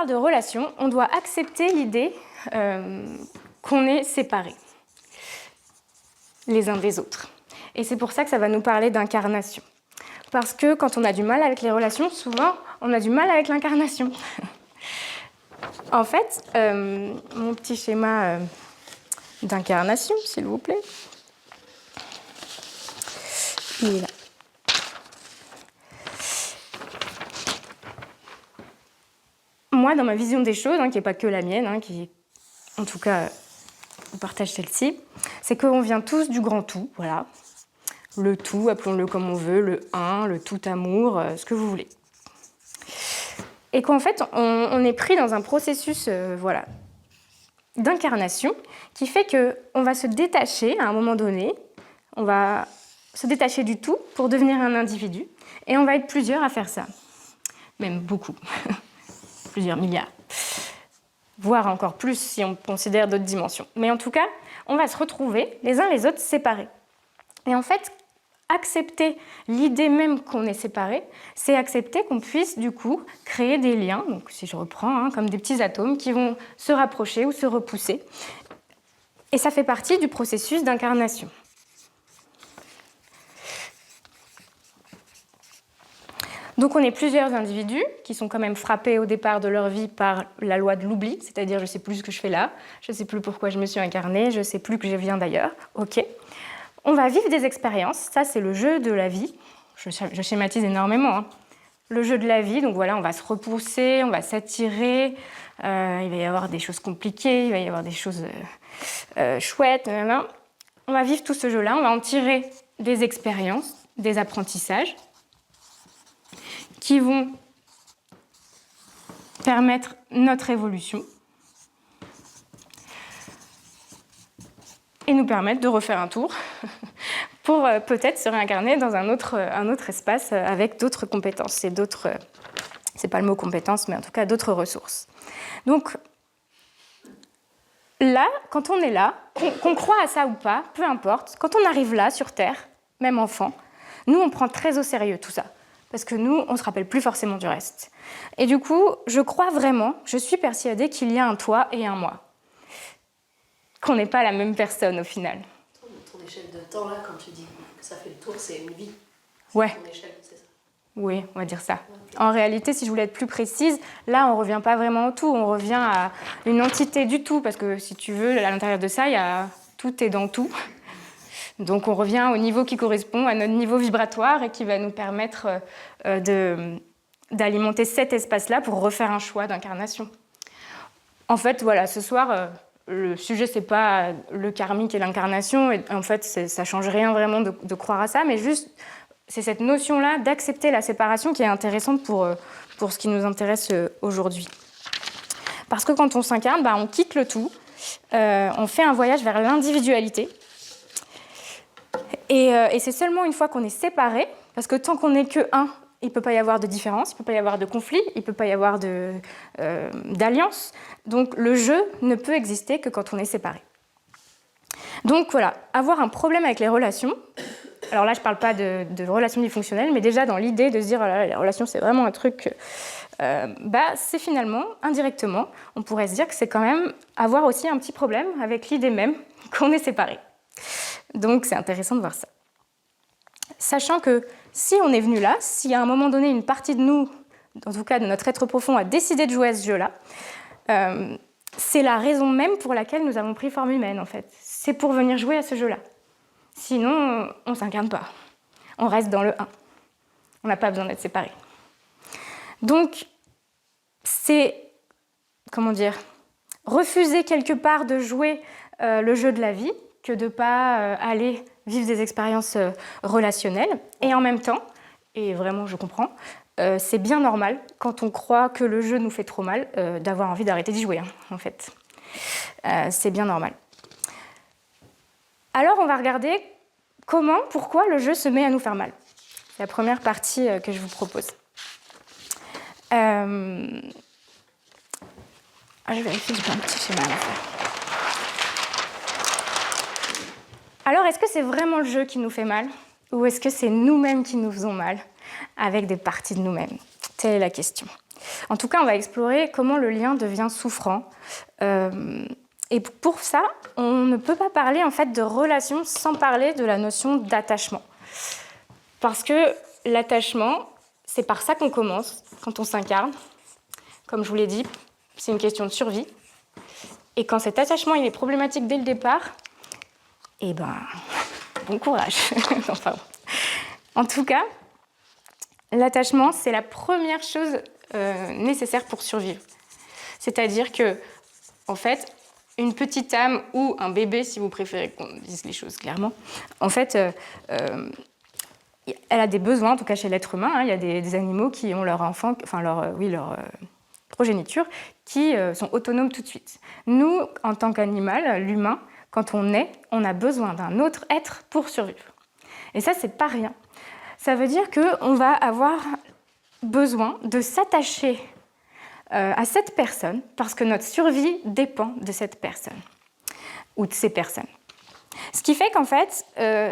parle de relation, on doit accepter l'idée qu'on est séparés les uns des autres. Et c'est pour ça que ça va nous parler d'incarnation. Parce que quand on a du mal avec les relations, souvent, on a du mal avec l'incarnation. En fait, mon petit schéma d'incarnation, s'il vous plaît, il est là. Moi, dans ma vision des choses, qui n'est pas que la mienne, qui, en tout cas, on partage celle-ci, c'est qu'on vient tous du grand tout, voilà. Le tout, appelons-le comme on veut, le un, le tout amour, ce que vous voulez. Et qu'en fait, on est pris dans un processus voilà, d'incarnation qui fait qu'on va se détacher à un moment donné, on va se détacher du tout pour devenir un individu, et on va être plusieurs à faire ça. Même beaucoup. Plusieurs milliards. Voire encore plus si on considère d'autres dimensions. Mais en tout cas, on va se retrouver les uns les autres séparés. Et en fait, accepter l'idée même qu'on est séparés, c'est accepter qu'on puisse du coup créer des liens, donc si je reprends, comme des petits atomes qui vont se rapprocher ou se repousser. Et ça fait partie du processus d'incarnation. Donc on est plusieurs individus qui sont quand même frappés au départ de leur vie par la loi de l'oubli, c'est-à-dire je ne sais plus ce que je fais là, je ne sais plus pourquoi je me suis incarnée, je ne sais plus que je viens d'ailleurs. Ok. On va vivre des expériences, ça c'est le jeu de la vie, je schématise énormément. Le jeu de la vie, donc voilà, on va se repousser, on va s'attirer, il va y avoir des choses compliquées, il va y avoir des choses chouettes, on va vivre tout ce jeu-là, on va en tirer des expériences, des apprentissages, qui vont permettre notre évolution et nous permettre de refaire un tour pour peut-être se réincarner dans un autre espace avec d'autres compétences et d'autres, c'est pas le mot compétences, mais en tout cas d'autres ressources. Donc là, quand on est là, qu'on croit à ça ou pas, peu importe, quand on arrive là sur Terre, même enfant, nous on prend très au sérieux tout ça. Parce que nous, on ne se rappelle plus forcément du reste. Et du coup, je crois vraiment, je suis persuadée qu'il y a un toi et un moi. Qu'on n'est pas la même personne au final. Ton échelle de temps, là, quand tu dis que ça fait le tour, c'est une vie. Ouais. Ton échelle, c'est ça. Oui, on va dire ça. En réalité, si je voulais être plus précise, là, on ne revient pas vraiment au tout, on revient à une entité du tout. Parce que si tu veux, à l'intérieur de ça, tout est dans tout. Donc on revient au niveau qui correspond à notre niveau vibratoire et qui va nous permettre d'alimenter cet espace-là pour refaire un choix d'incarnation. En fait, voilà, ce soir, le sujet, c'est pas le karmique et l'incarnation. Et en fait, ça change rien vraiment de croire à ça, mais juste, c'est cette notion-là d'accepter la séparation qui est intéressante pour ce qui nous intéresse aujourd'hui. Parce que quand on s'incarne, on quitte le tout, on fait un voyage vers l'individualité. Et c'est seulement une fois qu'on est séparés, parce que tant qu'on n'est que un, il ne peut pas y avoir de différence, il ne peut pas y avoir de conflit, il ne peut pas y avoir d'alliance. Donc le jeu ne peut exister que quand on est séparés. Donc voilà, avoir un problème avec les relations, alors là je ne parle pas de relations dysfonctionnelles, mais déjà dans l'idée de se dire, oh là là, les relations c'est vraiment un truc, c'est finalement, indirectement, on pourrait se dire que c'est quand même avoir aussi un petit problème avec l'idée même qu'on est séparés. Donc c'est intéressant de voir ça. Sachant que si on est venu là, si à un moment donné une partie de nous, en tout cas de notre être profond, a décidé de jouer à ce jeu-là, c'est la raison même pour laquelle nous avons pris forme humaine en fait. C'est pour venir jouer à ce jeu-là. Sinon, on ne s'incarne pas. On reste dans le 1. On n'a pas besoin d'être séparés. Donc, c'est, refuser quelque part de jouer le jeu de la vie, que de ne pas aller vivre des expériences relationnelles. Et en même temps, et vraiment je comprends, c'est bien normal, quand on croit que le jeu nous fait trop mal, d'avoir envie d'arrêter d'y jouer, en fait. C'est bien normal. Alors on va regarder pourquoi le jeu se met à nous faire mal. C'est la première partie que je vous propose. Je vérifie, j'ai pas un petit schéma à faire. Alors, est-ce que c'est vraiment le jeu qui nous fait mal ou est-ce que c'est nous-mêmes qui nous faisons mal avec des parties de nous-mêmes? Telle est la question. En tout cas, on va explorer comment le lien devient souffrant. Et pour ça, on ne peut pas parler en fait de relation sans parler de la notion d'attachement. Parce que l'attachement, c'est par ça qu'on commence quand on s'incarne. Comme je vous l'ai dit, c'est une question de survie. Et quand cet attachement il est problématique dès le départ, eh ben, bon courage. Enfin, en tout cas, l'attachement, c'est la première chose nécessaire pour survivre. C'est-à-dire que, en fait, une petite âme ou un bébé, si vous préférez qu'on dise les choses clairement, en fait, elle a des besoins, en tout cas chez l'être humain. Hein, il y a des animaux qui ont leur enfant, enfin leur progéniture, qui sont autonomes tout de suite. Nous, en tant qu'animal, l'humain, quand on naît, on a besoin d'un autre être pour survivre. Et ça, c'est pas rien. Ça veut dire qu'on va avoir besoin de s'attacher à cette personne parce que notre survie dépend de cette personne ou de ces personnes. Ce qui fait qu'en fait,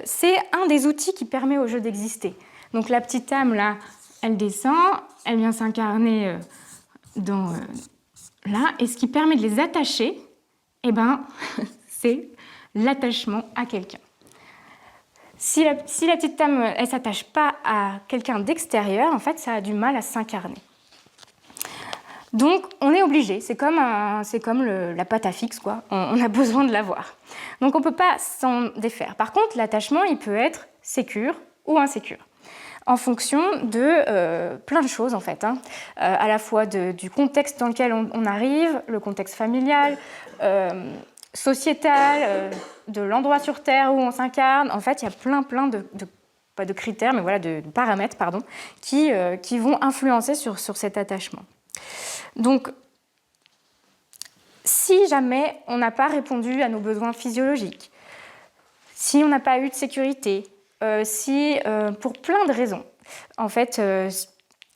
c'est un des outils qui permet au jeu d'exister. Donc la petite âme, là, elle descend, elle vient s'incarner là, et ce qui permet de les attacher, eh ben, c'est l'attachement à quelqu'un. Si la petite âme, elle ne s'attache pas à quelqu'un d'extérieur, en fait, ça a du mal à s'incarner. Donc, on est obligé, c'est comme la pâte à fixe, quoi. On a besoin de l'avoir. Donc, on ne peut pas s'en défaire. Par contre, l'attachement, il peut être sécure ou insécure, en fonction de plein de choses, en fait. Hein. À la fois du contexte dans lequel on arrive, le contexte familial, sociétal, de l'endroit sur Terre où on s'incarne. En fait, il y a plein pas de critères, mais voilà, de paramètres, pardon, qui vont influencer sur cet attachement. Donc, si jamais on n'a pas répondu à nos besoins physiologiques, si on n'a pas eu de sécurité, pour plein de raisons, en fait,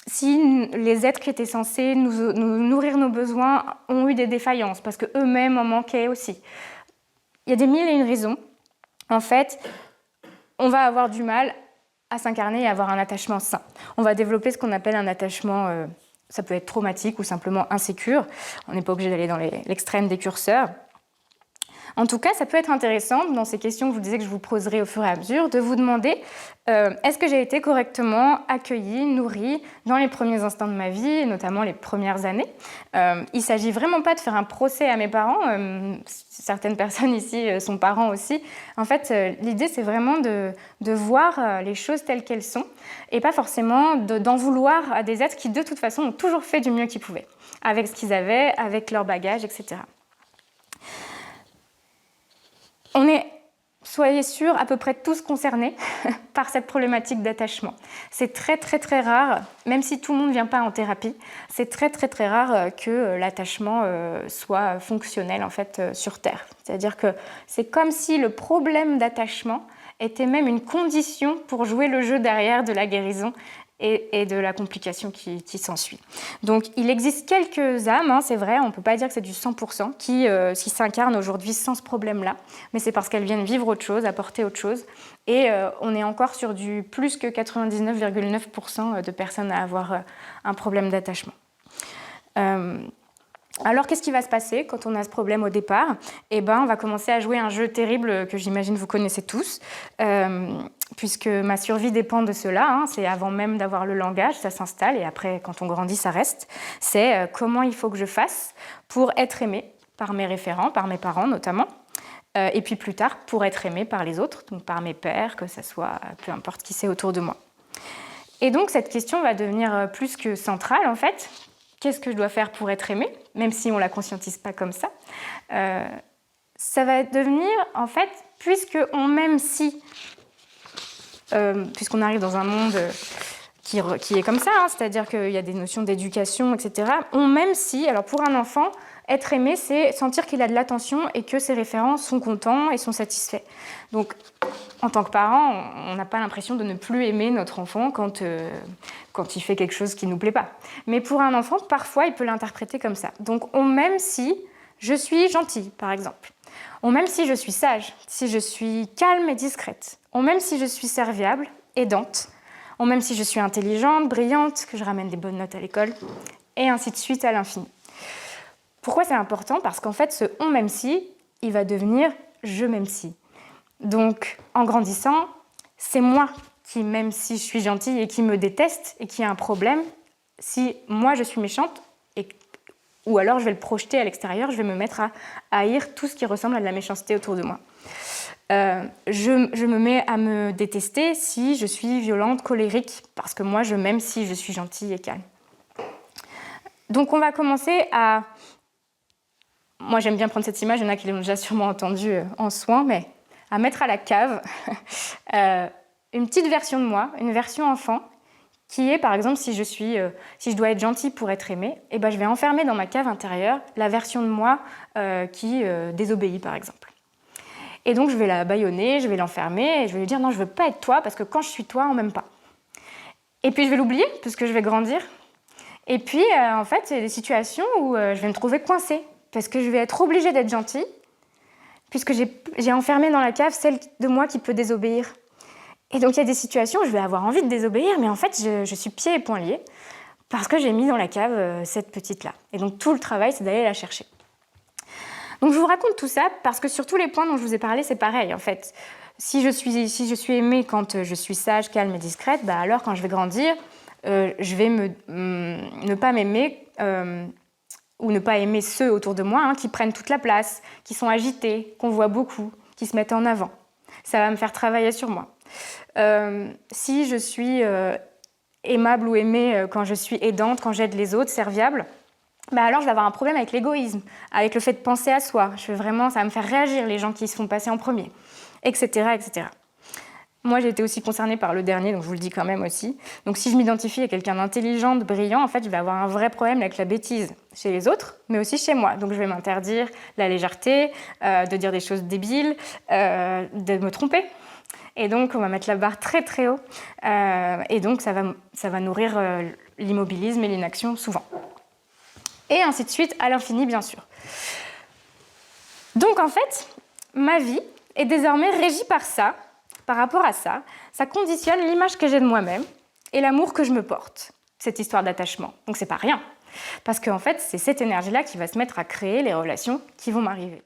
si les êtres qui étaient censés nous nourrir nos besoins ont eu des défaillances, parce qu'eux-mêmes en manquaient aussi, il y a des mille et une raisons. En fait, on va avoir du mal à s'incarner et à avoir un attachement sain. On va développer ce qu'on appelle un attachement, ça peut être traumatique ou simplement insécure. On n'est pas obligé d'aller dans l'extrême des curseurs. En tout cas, ça peut être intéressant, dans ces questions que je vous disais que je vous poserai au fur et à mesure, de vous demander est-ce que j'ai été correctement accueillie, nourrie dans les premiers instants de ma vie, et notamment les premières années. Il ne s'agit vraiment pas de faire un procès à mes parents. Certaines personnes ici sont parents aussi. En fait, l'idée, c'est vraiment de voir les choses telles qu'elles sont et pas forcément d'en vouloir à des êtres qui, de toute façon, ont toujours fait du mieux qu'ils pouvaient, avec ce qu'ils avaient, avec leur bagage, etc. On est, soyez sûrs, à peu près tous concernés par cette problématique d'attachement. C'est très rare, même si tout le monde ne vient pas en thérapie, c'est très rare que l'attachement soit fonctionnel en fait sur Terre. C'est-à-dire que c'est comme si le problème d'attachement était même une condition pour jouer le jeu derrière de la guérison et de la complication qui s'ensuit. Donc il existe quelques âmes, hein, c'est vrai, on ne peut pas dire que c'est du 100%, qui s'incarnent aujourd'hui sans ce problème-là, mais c'est parce qu'elles viennent vivre autre chose, apporter autre chose, et on est encore sur du plus que 99,9% de personnes à avoir un problème d'attachement. Alors, qu'est-ce qui va se passer quand on a ce problème au départ ? Eh ben, on va commencer à jouer un jeu terrible que j'imagine vous connaissez tous, puisque ma survie dépend de cela. Hein, c'est avant même d'avoir le langage, ça s'installe, et après, quand on grandit, ça reste. C'est comment il faut que je fasse pour être aimé par mes référents, par mes parents notamment, et puis plus tard, pour être aimé par les autres, donc par mes pères, que ce soit peu importe qui c'est autour de moi. Et donc, cette question va devenir plus que centrale, en fait. Qu'est-ce que je dois faire pour être aimée, même si on ne la conscientise pas comme ça. Ça va devenir, en fait, puisqu'on arrive dans un monde qui est comme ça, hein, c'est-à-dire qu'il y a des notions d'éducation, etc. Même si, alors pour un enfant, être aimé, c'est sentir qu'il a de l'attention et que ses référents sont contents et sont satisfaits. Donc, en tant que parent, on n'a pas l'impression de ne plus aimer notre enfant quand il fait quelque chose qui ne nous plaît pas. Mais pour un enfant, parfois, il peut l'interpréter comme ça. Donc, même si je suis gentille, par exemple, même si je suis sage, si je suis calme et discrète, même si je suis serviable, aidante, même si je suis intelligente, brillante, que je ramène des bonnes notes à l'école, et ainsi de suite à l'infini. Pourquoi c'est important? Parce qu'en fait, ce « on même si », il va devenir « je même si ». Donc, en grandissant, c'est moi qui, même si je suis gentille et qui me déteste et qui a un problème, si moi je suis méchante, ou alors je vais le projeter à l'extérieur, je vais me mettre à haïr tout ce qui ressemble à de la méchanceté autour de moi. Je me mets à me détester si je suis violente, colérique, parce que moi je m'aime si je suis gentille et calme. Donc on va commencer à... Moi j'aime bien prendre cette image, il y en a qui l'ont déjà sûrement entendue en soins, mais à mettre à la cave une petite version de moi, une version enfant, qui est, par exemple, si je dois être gentille pour être aimée, eh ben, je vais enfermer dans ma cave intérieure la version de moi qui désobéit, par exemple. Et donc, je vais la bâillonner, je vais l'enfermer, et je vais lui dire « Non, je ne veux pas être toi, parce que quand je suis toi, on ne m'aime pas. » Et puis, je vais l'oublier, parce que je vais grandir. Et puis, en fait, il y a des situations où je vais me trouver coincée, parce que je vais être obligée d'être gentille, puisque j'ai enfermé dans la cave celle de moi qui peut désobéir. Et donc, il y a des situations où je vais avoir envie de désobéir, mais en fait, je suis pieds et poings liés parce que j'ai mis dans la cave cette petite-là. Et donc, tout le travail, c'est d'aller la chercher. Donc, je vous raconte tout ça parce que sur tous les points dont je vous ai parlé, c'est pareil, en fait. Si je suis aimée quand je suis sage, calme et discrète, bah alors, quand je vais grandir, je vais ne pas m'aimer ou ne pas aimer ceux autour de moi qui prennent toute la place, qui sont agités, qu'on voit beaucoup, qui se mettent en avant. Ça va me faire travailler sur moi. Si je suis aimable ou aimée quand je suis aidante, quand j'aide les autres, serviable, bah alors je vais avoir un problème avec l'égoïsme, avec le fait de penser à soi. Ça va me faire réagir les gens qui se font passer en premier, etc., etc. Moi, j'ai été aussi concernée par le dernier, donc je vous le dis quand même aussi. Donc si je m'identifie à quelqu'un d'intelligent, de brillant, en fait, je vais avoir un vrai problème avec la bêtise chez les autres, mais aussi chez moi. Donc je vais m'interdire la légèreté, de dire des choses débiles, de me tromper. Et donc, on va mettre la barre très très haut. Et donc, ça va nourrir l'immobilisme et l'inaction souvent. Et ainsi de suite, à l'infini, bien sûr. Donc, en fait, ma vie est désormais régie par ça, par rapport à ça. Ça conditionne l'image que j'ai de moi-même et l'amour que je me porte, cette histoire d'attachement. Donc, c'est pas rien. Parce qu'en fait, c'est cette énergie-là qui va se mettre à créer les relations qui vont m'arriver.